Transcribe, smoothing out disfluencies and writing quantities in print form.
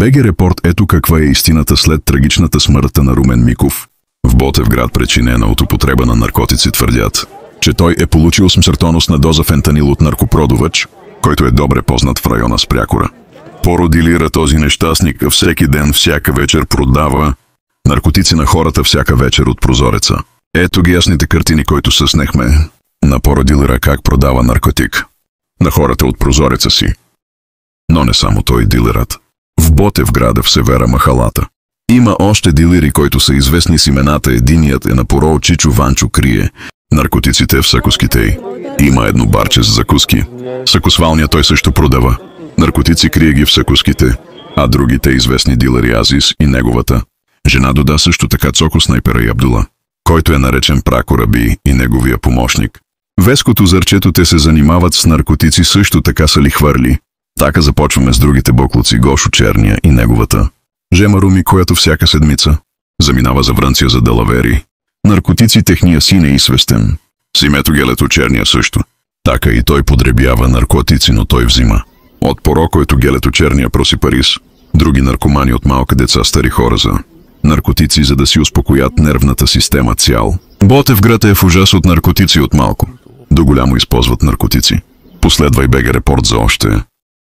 БГ Репорт, ето каква е истината след трагичната смърт на Румен Миков. В Ботевград, причинена от употреба на наркотици, твърдят, че той е получил смъртоносна доза фентанил от наркопродавач, който е добре познат в района с Прякора. Породилира този нещастник всеки ден, всяка вечер продава наркотици на хората всяка вечер от прозореца. Ето ги ясните картини, които съснехме на породилира как продава наркотик на хората от прозореца си. Но не само той дилерът. В Ботевграда, в севера махалата, има още дилери, които са известни с имената. Единият е на Поро Чичо Ванчо, крие наркотиците в сакуските й. Има едно барче с закуски. Сакусвалния той също продава наркотици, крие ги в сакуските, а другите известни дилери Азис и неговата жена дода също така Цоко снайпера и Абдула, който е наречен Прякора Би, и неговия помощник Веското Зарчето. Те се занимават с наркотици, също така са ли хвърли. Така започваме с другите боклуци: Гошо Черния и неговата жена Руми, която всяка седмица заминава за Врънция за далавери наркотици. Техния син е известен с името Гелето Черния също. Така и той подребява наркотици, но той взима от Поро, който Гелето Черния проси Парис, други наркомани от малка деца, стари хора за наркотици, за да си успокоят нервната система. Цял Ботевград е в ужас от наркотици. От малко до голямо използват наркотици. Последвай БГ Репорт за още